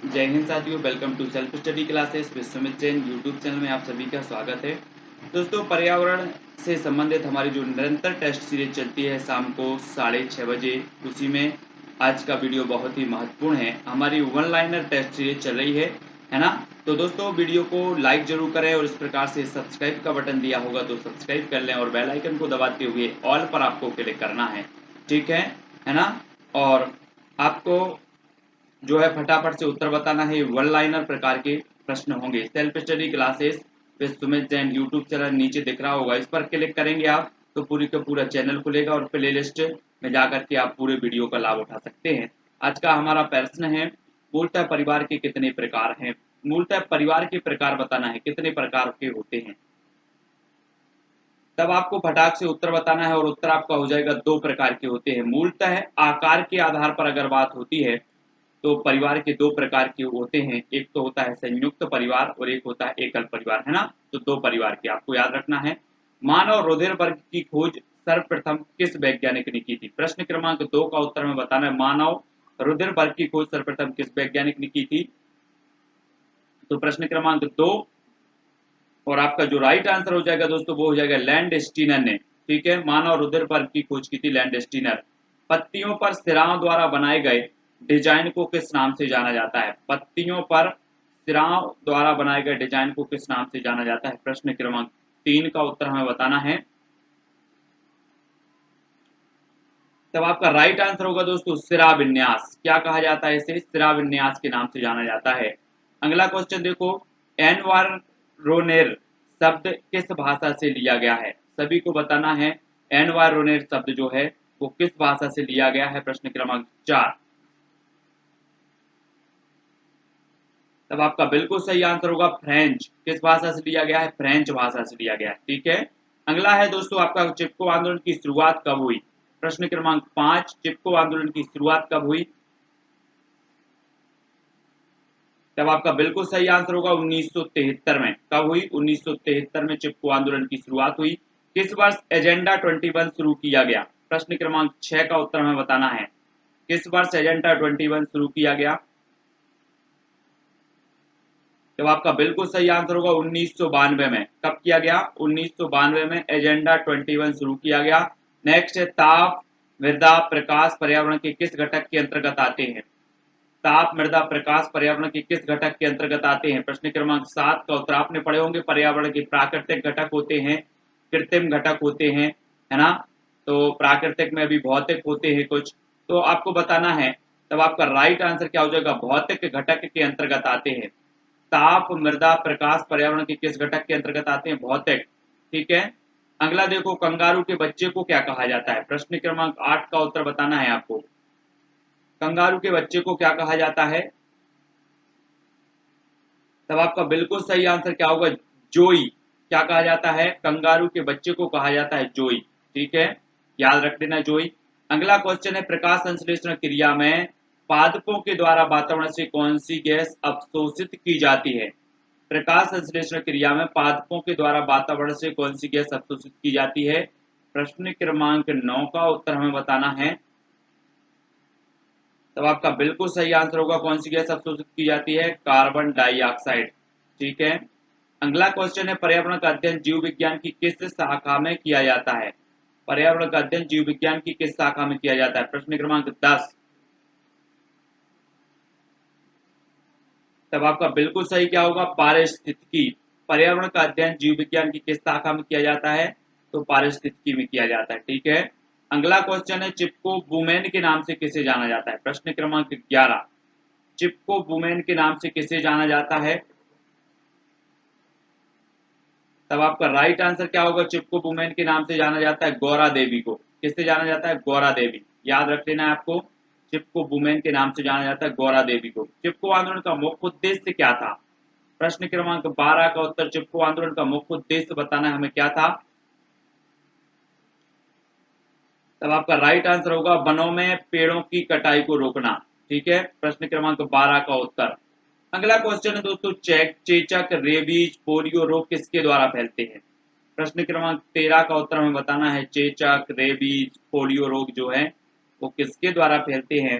जय हिंद साथियों, welcome to self study classes Vishwamit Jain YouTube channel में आप सभी का स्वागत है। दोस्तों, पर्यावरण से संबंधित हमारी जो निरंतर टेस्ट सीरीज चलती है शाम को 6:30 बजे, उसी में आज का वीडियो बहुत ही महत्वपूर्ण है। हमारी वन लाइनर टेस्ट सीरीज चल रही है ना। तो दोस्तों, वीडियो को लाइक जरूर करें और इस प्रकार से सब्सक्राइब का बटन दिया होगा तो सब्सक्राइब कर लें और बेल आइकन को दबाते हुए ऑल पर आपको क्लिक करना है, ठीक है ना। और आपको जो है फटाफट से उत्तर बताना है। वन लाइनर प्रकार के प्रश्न होंगे। Self study classes with Sumit Jain YouTube channel नीचे दिख रहा होगा, इस पर क्लिक करेंगे आप तो पूरी का पूरा चैनल खुलेगा और प्ले लिस्ट में जाकर के आप पूरे वीडियो का लाभ उठा सकते हैं। आज का हमारा प्रश्न है, मूलतः परिवार के कितने प्रकार हैं। मूलतः परिवार के प्रकार बताना है, कितने प्रकार के होते हैं। तब आपको फटाक से उत्तर बताना है और उत्तर आपका हो जाएगा, दो प्रकार के होते हैं। मूलतः आकार के आधार पर अगर बात होती है तो परिवार के दो प्रकार के होते हैं। एक तो होता है संयुक्त परिवार और एक होता है एकल परिवार, है ना। तो दो परिवार के आपको याद रखना है। मानव रुधिर वर्ग की खोज सर्वप्रथम किस वैज्ञानिक ने की थी। प्रश्न क्रमांक 2 का उत्तर में बताना है, मानव रुधिर वर्ग की खोज सर्वप्रथम किस वैज्ञानिक ने की थी। तो प्रश्न क्रमांक 2 और आपका जो राइट आंसर हो जाएगा दोस्तों वो हो जाएगा लैंडस्टीनर ने, ठीक है। मानव रुधिर वर्ग की खोज की थी लैंडस्टीनर। पत्तियों पर सिराओं द्वारा बनाए गए डिजाइन को किस नाम से जाना जाता है। पत्तियों पर सिराओं द्वारा बनाए गए डिजाइन को किस नाम से जाना जाता है। प्रश्न क्रमांक 3 का उत्तर हमें बताना है। तब आपका राइट आंसर होगा दोस्तों सिरा विन्यास। क्या कहा जाता है इसे, सिरा विन्यास के नाम से जाना जाता है। अगला क्वेश्चन देखो, एनवायरोनेर शब्द किस भाषा से लिया गया है। सभी को बताना है एनवायरोनेर शब्द जो है वो किस भाषा से लिया गया है। प्रश्न क्रमांक 4। तब आपका बिल्कुल सही आंसर होगा फ्रेंच। किस भाषा से लिया गया है, फ्रेंच भाषा से लिया गया है, ठीक है। अगला है दोस्तों आपका, चिपको आंदोलन की शुरुआत कब हुई। प्रश्न क्रमांक 5, चिपको आंदोलन की शुरुआत कब हुई। तब आपका बिल्कुल सही आंसर होगा 1973 में। कब हुई, 1973 में चिपको आंदोलन की शुरुआत हुई। किस वर्ष एजेंडा 21 शुरू किया गया। प्रश्न क्रमांक 6 का उत्तर हमें बताना है, किस वर्ष एजेंडा 21 शुरू किया गया। जब आपका बिल्कुल सही आंसर होगा 1992 में। कब किया गया, 1992 में एजेंडा 21 शुरू किया गया। नेक्स्ट है, ताप मृदा प्रकाश पर्यावरण के किस घटक के अंतर्गत आते हैं। ताप मृदा प्रकाश पर्यावरण के किस घटक के अंतर्गत आते हैं। प्रश्न क्रमांक 7 का उत्तर आपने पढ़े होंगे, पर्यावरण के प्राकृतिक घटक होते हैं, कृत्रिम घटक होते हैं, है ना। तो प्राकृतिक में भी भौतिक होते हैं कुछ, तो आपको बताना है। तब आपका राइट आंसर क्या हो जाएगा, भौतिक घटक के अंतर्गत आते हैं। ताप मृदा प्रकाश पर्यावरण के किस घटक के अंतर्गत आते हैं, भौतिक, ठीक है। अगला देखो, कंगारू के बच्चे को क्या कहा जाता है। प्रश्न क्रमांक 8 का उत्तर बताना है आपको, कंगारू के बच्चे को क्या कहा जाता है। तब आपका बिल्कुल सही आंसर क्या होगा, जोई। क्या कहा जाता है, कंगारू के बच्चे को कहा जाता है जोई, ठीक है, याद रख लेना जोई। अगला क्वेश्चन है, प्रकाश संश्लेषण क्रिया में पादपों के द्वारा वातावरण से कौन सी गैस अवशोषित की जाती है। प्रकाश संश्लेषण क्रिया में पादपों के द्वारा वातावरण से कौन सी गैस अवशोषित की जाती है। प्रश्न क्रमांक 9 का उत्तर हमें बताना है। तब आपका बिल्कुल सही आंसर होगा, कौन सी गैस अवशोषित की जाती है, कार्बन डाइऑक्साइड, ठीक है। अगला क्वेश्चन है, पर्यावरण का अध्ययन जीव विज्ञान की किस शाखा में किया जाता है। पर्यावरण का अध्ययन जीव विज्ञान की किस शाखा में किया जाता है। प्रश्न क्रमांक 10। तब आपका बिल्कुल सही क्या होगा, पारिस्थितिकी। पर्यावरण का अध्ययन जीव विज्ञान की किस शाखा में किया जाता है, तो पारिस्थितिकी में किया जाता है, ठीक है। अगला क्वेश्चन है, चिपको बुमेन के नाम से किसे जाना जाता है। प्रश्न क्रमांक 11। चिपको बुमेन के नाम से किसे जाना जाता है। तब आपका राइट आंसर क्या होगा, चिपको बुमेन के नाम से जाना जाता है गौरा देवी को। किससे जाना जाता है, गौरा देवी, याद रख लेना है आपको। चिपको बुमेन के नाम से जाना जाता है गौरा देवी को। चिपको आंदोलन का मुख्य उद्देश्य क्या था। प्रश्न क्रमांक 12 का उत्तर, चिपको आंदोलन का मुख्य उद्देश्य बताना है हमें क्या था। तब आपका राइट आंसर होगा वनों में पेड़ों की कटाई को रोकना, ठीक है। प्रश्न क्रमांक 12 का उत्तर। अगला क्वेश्चन है दोस्तों, चेचक रेबीज पोलियो रोग किसके द्वारा फैलते हैं। प्रश्न क्रमांक 13 का उत्तर हमें बताना है, चेचक रेबीज पोलियो रोग जो है वो किसके द्वारा फैलते हैं।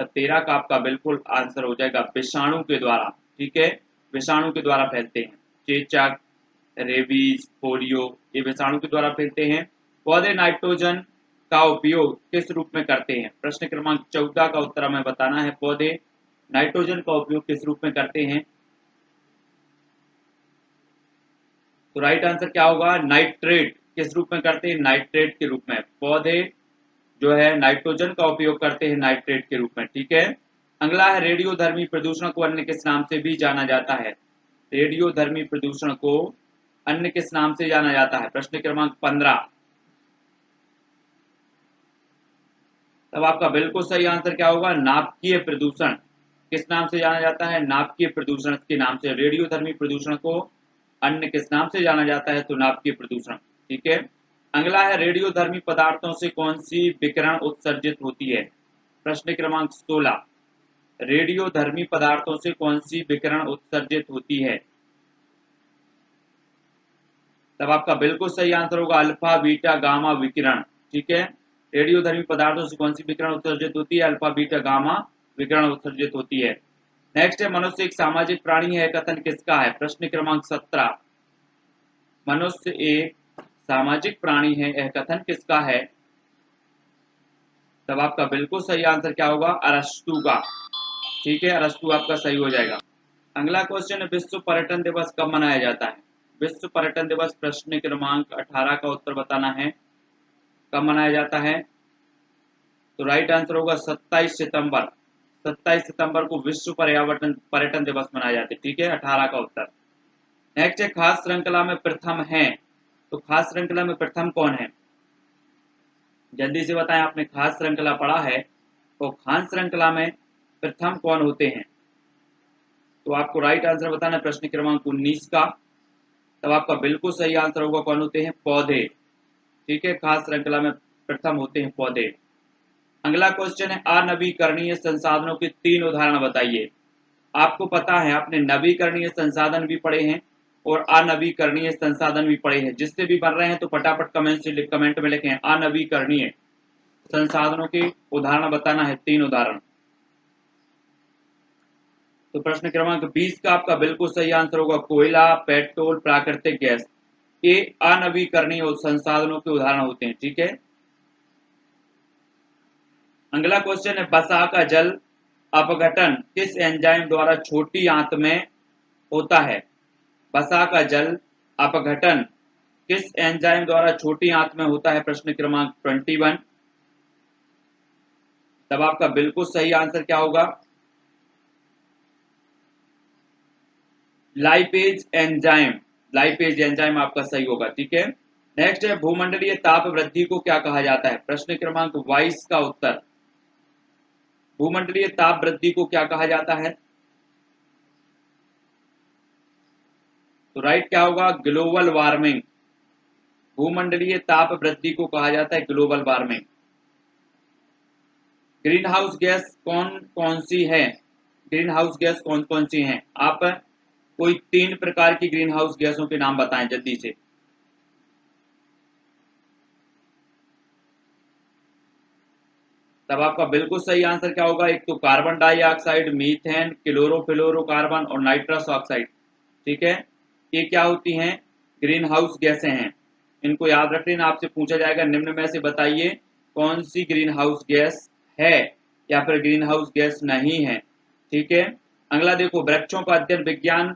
तब 13 का आपका बिल्कुल आंसर हो जाएगा विषाणु के द्वारा। ठीक है, विषाणु के द्वारा फैलते हैं। चेचक, रेबीज, पोलियो ये विषाणु के द्वारा फैलते हैं। पौधे नाइट्रोजन का उपयोग किस रूप में करते हैं? प्रश्न क्रमांक 14 का उत्तर हमें बताना है। पौधे नाइट्रोजन का उपयोग किस रूप में करते हैं? तो राइट आंसर क्या होगा? नाइट्रेट। किस रूप में करते हैं? नाइट्रेट के रूप में। पौधे जो है नाइट्रोजन का उपयोग करते हैं नाइट्रेट के रूप में। ठीक है, अगला है रेडियोधर्मी प्रदूषण को अन्य किस नाम से भी जाना जाता है? रेडियोधर्मी प्रदूषण को अन्य किस नाम से जाना जाता है? प्रश्न क्रमांक 15। तब आपका बिल्कुल सही आंसर क्या होगा? नाभिकीय प्रदूषण। किस नाम से जाना जाता है? नाभिकीय प्रदूषण के नाम से। रेडियोधर्मी प्रदूषण को अन्य किस नाम से जाना जाता है? तो नाभिकीय प्रदूषण। ठीक है, अगला है रेडियोधर्मी पदार्थों से कौन सी विकिरण उत्सर्जित होती है? प्रश्न क्रमांक 16। रेडियोधर्मी पदार्थों से कौन सी विकिरण उत्सर्जित होती है? तब आपका बिल्कुल सही आंसर होगा अल्फा बीटा गामा विकिरण। ठीक है, रेडियोधर्मी पदार्थों से कौन सी विकिरण उत्सर्जित होती है? अल्फा बीटा गामा विकिरण उत्सर्जित होती है। नेक्स्ट है मनुष्य एक सामाजिक प्राणी है, कथन किसका है? प्रश्न क्रमांक 17। मनुष्य एक सामाजिक प्राणी है, यह कथन किसका है? तब आपका बिल्कुल सही आंसर क्या होगा? अरस्तु का। ठीक है, अरस्तु आपका सही हो जाएगा। अगला क्वेश्चन है विश्व पर्यटन दिवस कब मनाया जाता है? विश्व पर्यटन दिवस प्रश्न क्रमांक 18 का उत्तर बताना है। कब मनाया जाता है? तो राइट आंसर होगा 27 सितंबर। 27 सितंबर को विश्व पर्यावरण पर्यटन दिवस मनाया जाता है। ठीक है, 18 का उत्तर। नेक्स्ट है खास श्रृंखला में प्रथम है, तो खास श्रृंखला में प्रथम कौन है? जल्दी से बताएं, आपने खास श्रृंखला पढ़ा है तो खास श्रृंखला में प्रथम कौन होते हैं? तो आपको राइट आंसर बताना है प्रश्न क्रमांक 19 का। तब आपका बिल्कुल सही आंसर होगा कौन होते हैं? पौधे। ठीक है, खास श्रृंखला में प्रथम होते हैं पौधे। अगला क्वेश्चन है अनवीकरणीय संसाधनों के 3 उदाहरण बताइए। आपको पता है आपने नवीकरणीय संसाधन भी पढ़े हैं और अनवीकरणीय संसाधन भी पढ़े हैं। जिससे भी बन रहे हैं तो फटाफट कमेंट में लिखें अनवीकरणीय संसाधनों के उदाहरण बताना है, 3 उदाहरण। तो प्रश्न क्रमांक 20 का आपका बिल्कुल सही आंसर होगा कोयला, पेट्रोल, प्राकृतिक गैस। ये अनवीकरणीय संसाधनों के उदाहरण होते हैं। ठीक है, अगला क्वेश्चन है वसा का जल अपघटन किस एंजाइम द्वारा छोटी आंत में होता है? वसा का जल अपघटन किस एंजाइम द्वारा छोटी आंत में होता है? प्रश्न क्रमांक 21। तब आपका बिल्कुल सही आंसर क्या होगा? Lipase enzyme. लाइपेज एंजाइम आपका सही होगा। ठीक है, नेक्स्ट है भूमंडलीय ताप वृद्धि को क्या कहा जाता है? प्रश्न क्रमांक 22 का उत्तर। भूमंडलीय ताप वृद्धि को क्या कहा जाता है? तो राइट क्या होगा? Global warming. भूमंडलीय ताप वृद्धि को कहा जाता है global warming. Green house gas कौन कौन सी है? ग्रीन हाउस गैस कौन कौन सी हैं? आप कोई 3 प्रकार की ग्रीन हाउस गैसों के नाम बताएं जल्दी से। तब आपका बिल्कुल सही आंसर क्या होगा? एक तो कार्बन डाइऑक्साइड, मीथेन, क्लोरोफ्लोरोकार्बन और नाइट्रस ऑक्साइड। ठीक है, ये क्या होती हैं? ग्रीन हाउस गैसें हैं। इनको याद रख लेना, आपसे पूछा जाएगा निम्न में से बताइए कौन सी ग्रीन हाउस गैस है या फिर ग्रीन हाउस गैस नहीं है। ठीक है, अगला देखो वृक्षों का अध्ययन विज्ञान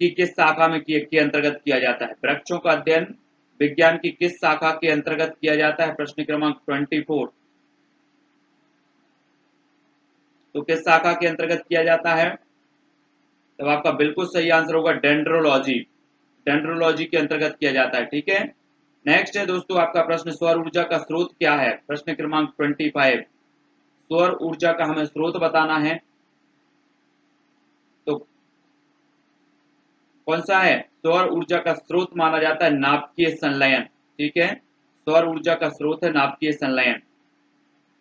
की किस शाखा में के अंतर्गत किया जाता है? वृक्षों का अध्ययन विज्ञान की किस शाखा के अंतर्गत किया जाता है? प्रश्न क्रमांक 24। तो किस शाखा के अंतर्गत किया जाता है? तब आपका बिल्कुल सही आंसर होगा डेंड्रोलॉजी। डेंड्रोलॉजी के अंतर्गत किया जाता है। ठीक है, नेक्स्ट है दोस्तों आपका प्रश्न सौर ऊर्जा का स्रोत क्या है? प्रश्न क्रमांक 25। सौर ऊर्जा का हमें स्रोत बताना है। तो कौन सा है? सौर ऊर्जा का स्रोत माना जाता है नाभिकीय संलयन। ठीक है, सौर ऊर्जा का स्रोत है नाभिकीय संलयन।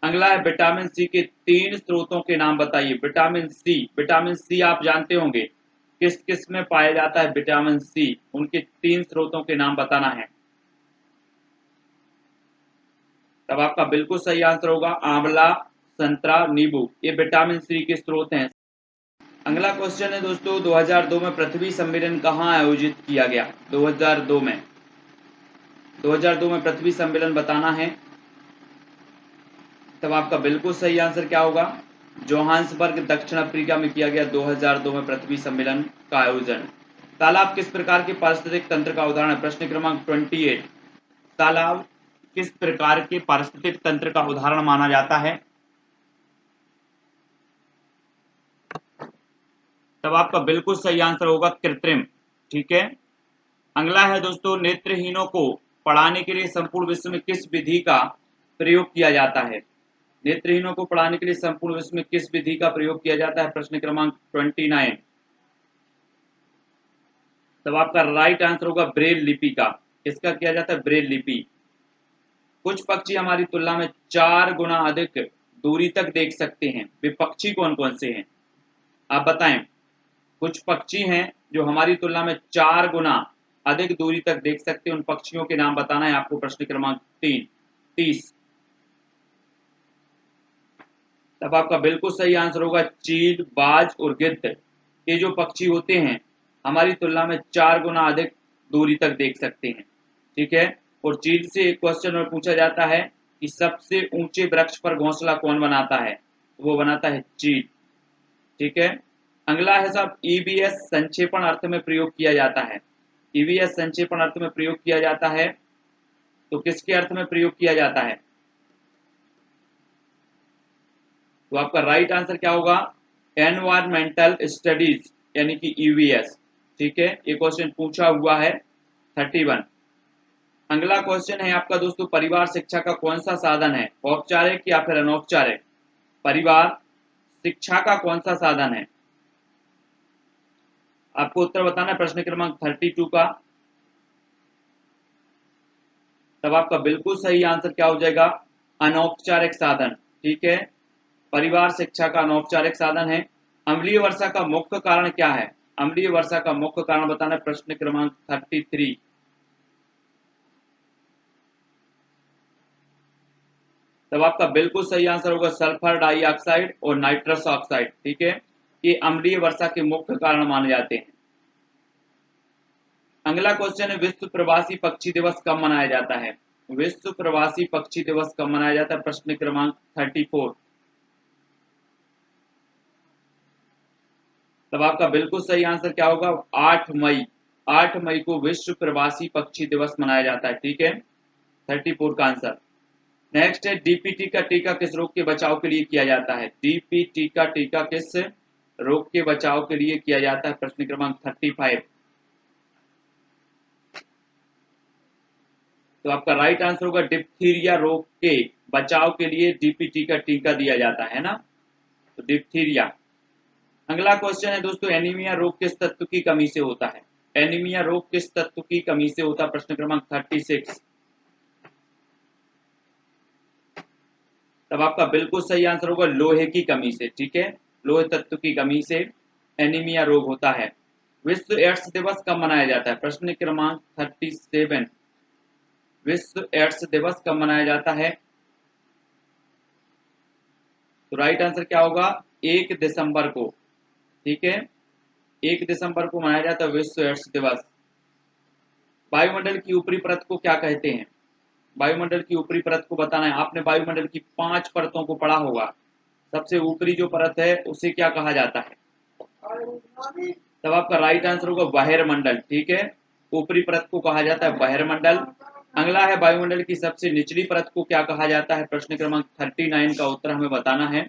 अगला है विटामिन सी के 3 स्रोतों के नाम बताइए। विटामिन सी आप जानते होंगे किस किस में पाया जाता है? विटामिन सी उनके 3 स्रोतों के नाम बताना है। तब आपका बिल्कुल सही आंसर होगा आंवला, संतरा, नींबू ये विटामिन सी के स्रोत हैं। अगला क्वेश्चन है दोस्तों, 2002 में पृथ्वी सम्मेलन कहाँ आयोजित किया गया? 2002 में पृथ्वी सम्मेलन बताना है। तब आपका बिल्कुल सही आंसर क्या होगा? जोहान्सबर्ग दक्षिण अफ्रीका में किया गया 2002 में पृथ्वी सम्मेलन का आयोजन। तालाब किस प्रकार के पारिस्थितिक तंत्र का उदाहरण है? प्रश्न क्रमांक 28। तालाब किस प्रकार के पारिस्थितिक तंत्र का उदाहरण माना जाता है? तब आपका बिल्कुल सही आंसर होगा कृत्रिम। ठीक है। अगला है दोस्तों, नेत्रहीनों को पढ़ाने के लिए संपूर्ण विश्व में किस विधि का प्रयोग किया जाता है? नेत्रहीनों को पढ़ाने के लिए संपूर्ण विश्व में किस विधि का प्रयोग किया जाता है? प्रश्न क्रमांक 29। तब आपका राइट आंसर होगा ब्रेल लिपि का। किसका किया जाता है? ब्रेल लिपि। कुछ पक्षी हमारी तुलना में 4 गुना अधिक दूरी तक देख सकते हैं, वे पक्षी कौन कौन से हैं? आप बताएं। कुछ पक्षी हैं जो हमारी तुलना में 4 गुना अधिक दूरी तक देख सकते हैं, उन पक्षियों के नाम बताना है आपको। प्रश्न क्रमांक 30। तब आपका बिल्कुल सही आंसर होगा चील, बाज और गिद्ध। ये जो पक्षी होते हैं हमारी तुलना में 4 गुना अधिक दूरी तक देख सकते हैं। ठीक है। और चील से एक क्वेश्चन और पूछा जाता है कि सबसे ऊंचे वृक्ष पर घोंसला कौन बनाता है? वो बनाता है चील। ठीक है। अगला है साहब, ईवीएस संक्षेपण अर्थ में प्रयोग किया जाता है। ईवीएस संक्षेपण अर्थ में प्रयोग किया जाता है तो किसके अर्थ में प्रयोग किया जाता है? तो आपका राइट आंसर क्या होगा? एनवायरमेंटल स्टडीज यानी कि ईवीएस। ठीक है। ये क्वेश्चन पूछा हुआ है 31। अगला क्वेश्चन है आपका दोस्तों, परिवार शिक्षा का कौन सा साधन है? औपचारिक या फिर अनौपचारिक? परिवार शिक्षा का कौन सा साधन है? आपको उत्तर बताना है प्रश्न क्रमांक 32 का। तब आपका बिल्कुल सही आंसर क्या हो जाएगा? अनौपचारिक साधन। ठीक है। परिवार शिक्षा का अनौपचारिक साधन है। अम्लीय वर्षा का मुख्य कारण क्या है? अम्लीय वर्षा का मुख्य कारण बताना है। प्रश्न क्रमांक 33। तब आपका बिल्कुल सही आंसर होगा सल्फर डाइऑक्साइड और नाइट्रस ऑक्साइड। ठीक है। ये अम्लीय वर्षा के मुख्य कारण माने जाते हैं। अगला क्वेश्चन है, विश्व प्रवासी पक्षी दिवस कब मनाया जाता है? विश्व प्रवासी पक्षी दिवस कब मनाया जाता है? प्रश्न क्रमांक 34। तब आपका बिल्कुल सही आंसर क्या होगा? 8 मई। 8 मई को विश्व प्रवासी पक्षी दिवस मनाया जाता है। ठीक है। 34 का आंसर। नेक्स्ट है, डीपीटी का टीका किस रोग के बचाव के लिए किया जाता है? डीपीटी का टीका किस रोग के बचाव के लिए किया जाता है? प्रश्न क्रमांक 35। तो आपका राइट आंसर होगा डिप्थीरिया रोग के बचाव के लिए डीपीटी का टीका दिया जाता है ना, तो डिप्थीरिया। अगला क्वेश्चन है दोस्तों, एनीमिया रोग किस तत्व की कमी से होता है? एनीमिया रोग किस तत्व की कमी से होता है? प्रश्न क्रमांक 36। तब आपका बिल्कुल सही आंसर होगा लोहे की कमी से। ठीक है। लोहे तत्व की कमी से एनीमिया रोग होता है। विश्व एड्स दिवस कब मनाया जाता है? प्रश्न क्रमांक 37। विश्व एड्स दिवस कब मनाया जाता है? तो राइट आंसर क्या होगा? 1 दिसंबर को। ठीक है। 1 दिसंबर को मनाया जाता है विश्व एड्स दिवस। वायुमंडल की ऊपरी परत को क्या कहते हैं? वायुमंडल की ऊपरी परत को बताना है। आपने वायुमंडल की 5 परतों को पढ़ा होगा। सबसे ऊपरी जो परत है उसे क्या कहा जाता है? तब आपका राइट आंसर होगा बहिर्मंडल। ठीक है। ऊपरी परत को कहा जाता है बहिर्मंडल। अगला है, वायुमंडल की सबसे निचली परत को क्या कहा जाता है? प्रश्न क्रमांक 39 का उत्तर हमें बताना है।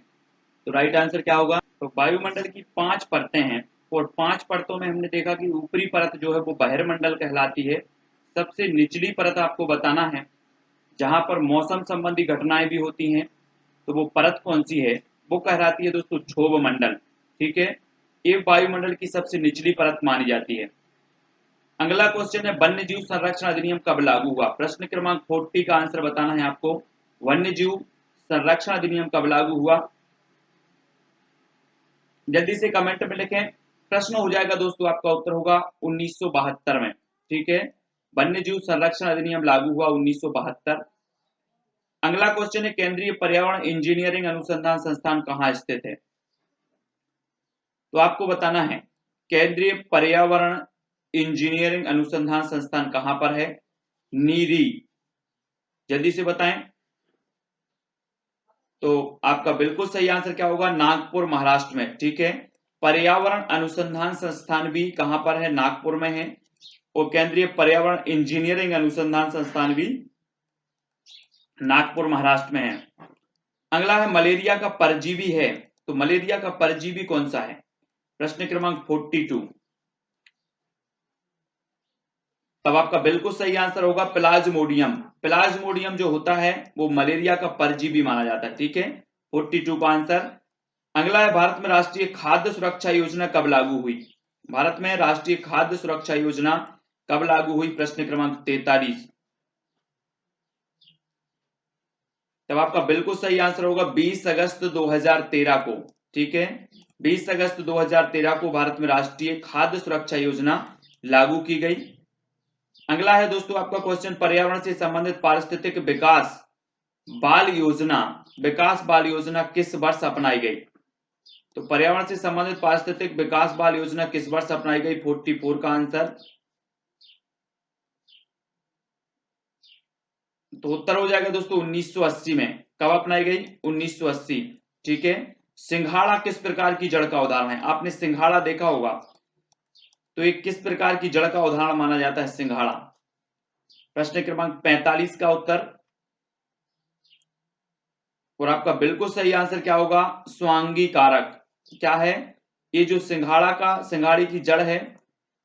तो राइट आंसर क्या होगा? तो वायुमंडल की 5 परतें हैं और 5 परतों में हमने देखा कि ऊपरी परत जो है वो बहिर्मंडल कहलाती है। सबसे निचली परत आपको बताना है जहां पर मौसम संबंधी घटनाएं भी होती हैं, तो वो परत कौन सी है? वो कहलाती है दोस्तों क्षोभ मंडल। ठीक है। ये वायुमंडल की सबसे निचली परत मानी जाती है। अगला क्वेश्चन है, वन्य जीव संरक्षण अधिनियम कब लागू हुआ? प्रश्न क्रमांक 40 का आंसर बताना है आपको। वन्य जीव संरक्षण अधिनियम कब लागू हुआ? जल्दी से कमेंट में लिखें। प्रश्न हो जाएगा दोस्तों, आपका उत्तर होगा 1972 में। ठीक है। वन्य जीव संरक्षण अधिनियम लागू हुआ 1972। अगला क्वेश्चन है केंद्रीय पर्यावरण इंजीनियरिंग अनुसंधान संस्थान कहाँ स्थित है? तो आपको बताना है केंद्रीय पर्यावरण इंजीनियरिंग अनुसंधान संस्थान कहां पर है? नीरी। जल्दी से बताएं। तो आपका बिल्कुल सही आंसर क्या होगा? नागपुर, महाराष्ट्र में। ठीक है, पर्यावरण अनुसंधान संस्थान भी कहां पर है? नागपुर में है। और केंद्रीय पर्यावरण इंजीनियरिंग अनुसंधान संस्थान भी नागपुर, महाराष्ट्र में है। अगला है मलेरिया का परजीवी है, तो मलेरिया का परजीवी कौन सा है? प्रश्न क्रमांक 42। तब आपका बिल्कुल सही आंसर होगा प्लाज्मोडियम। प्लाज्मोडियम जो होता है वो मलेरिया का परजीवी माना जाता है। ठीक है, 42 का आंसर। अगला है भारत में राष्ट्रीय खाद्य सुरक्षा योजना कब लागू हुई? भारत में राष्ट्रीय खाद्य सुरक्षा योजना कब लागू हुई? प्रश्न क्रमांक 43। तब आपका बिल्कुल सही आंसर होगा 20 अगस्त 2013 को। ठीक है, 20 अगस्त 2013 को भारत में राष्ट्रीय खाद्य सुरक्षा योजना लागू की गई। अगला है दोस्तों आपका क्वेश्चन पर्यावरण से संबंधित पारिस्थितिक विकास बाल योजना किस वर्ष अपनाई गई? तो पर्यावरण से संबंधित पारिस्थितिक विकास बाल योजना किस वर्ष अपनाई गई? 44 का आंसर। तो उत्तर हो जाएगा दोस्तों 1980 में। कब अपनाई गई? 1980। ठीक है, सिंघाड़ा किस प्रकार की जड़ का उदाहरण है? आपने सिंघाड़ा देखा होगा, तो ये किस प्रकार की जड़ का उदाहरण माना जाता है सिंघाड़ा? प्रश्न क्रमांक 45 का उत्तर। और आपका बिल्कुल सही आंसर क्या होगा? स्वांगी कारक। क्या है? ये जो सिंघाड़ी की जड़ है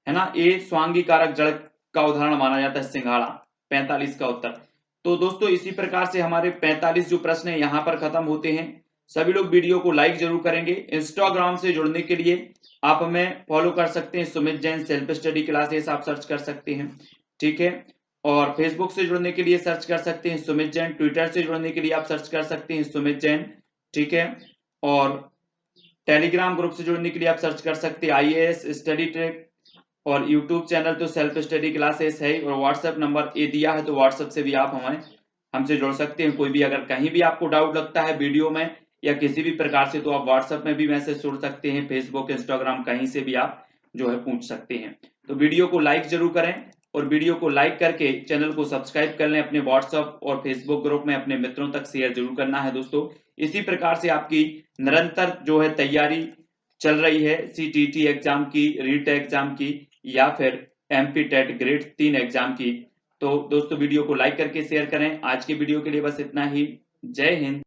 ना, ये स्वांगी कारक जड़ का उदाहरण माना जाता है सिंघाड़ा। 45 का उत्तर। तो दोस्तों इसी प्रकार से हमारे 45 जो प्रश्न है यहाँ पर खत्म होते हैं। सभी लोग वीडियो को लाइक जरूर करेंगे। इंस्टाग्राम से जुड़ने के लिए आप हमें फॉलो कर सकते हैं, Sumit Jain self study classes आप सर्च कर सकते हैं। ठीक है, और फेसबुक से जुड़ने के लिए सर्च कर सकते हैं सुमित जैन। ट्विटर से जुड़ने के लिए आप सर्च कर सकते हैं सुमित जैन। ठीक है, और टेलीग्राम ग्रुप से जुड़ने के लिए आप सर्च कर सकते हैं IAS स्टडी ट्रैक। और यूट्यूब चैनल तो सेल्फ स्टडी क्लासेस है। और व्हाट्सएप नंबर ये दिया है, तो व्हाट्सएप से भी आप हमसे जुड़ सकते हैं। कोई भी अगर कहीं भी आपको डाउट लगता है वीडियो में या किसी भी प्रकार से, तो आप व्हाट्सएप में भी मैसेज छोड़ सकते हैं। फेसबुक, इंस्टाग्राम, कहीं से भी आप जो है पूछ सकते हैं। तो वीडियो को लाइक जरूर करें, और वीडियो को लाइक करके चैनल को सब्सक्राइब कर लें। अपने व्हाट्सएप और फेसबुक ग्रुप में अपने मित्रों तक शेयर जरूर करना है दोस्तों। इसी प्रकार से आपकी निरंतर जो है तैयारी चल रही है CTT एग्जाम की, रीट एग्जाम की, या फिर MP टेट ग्रेड 3 एग्जाम की। तो दोस्तों वीडियो को लाइक करके शेयर करें। आज के वीडियो के लिए बस इतना ही। जय हिंद।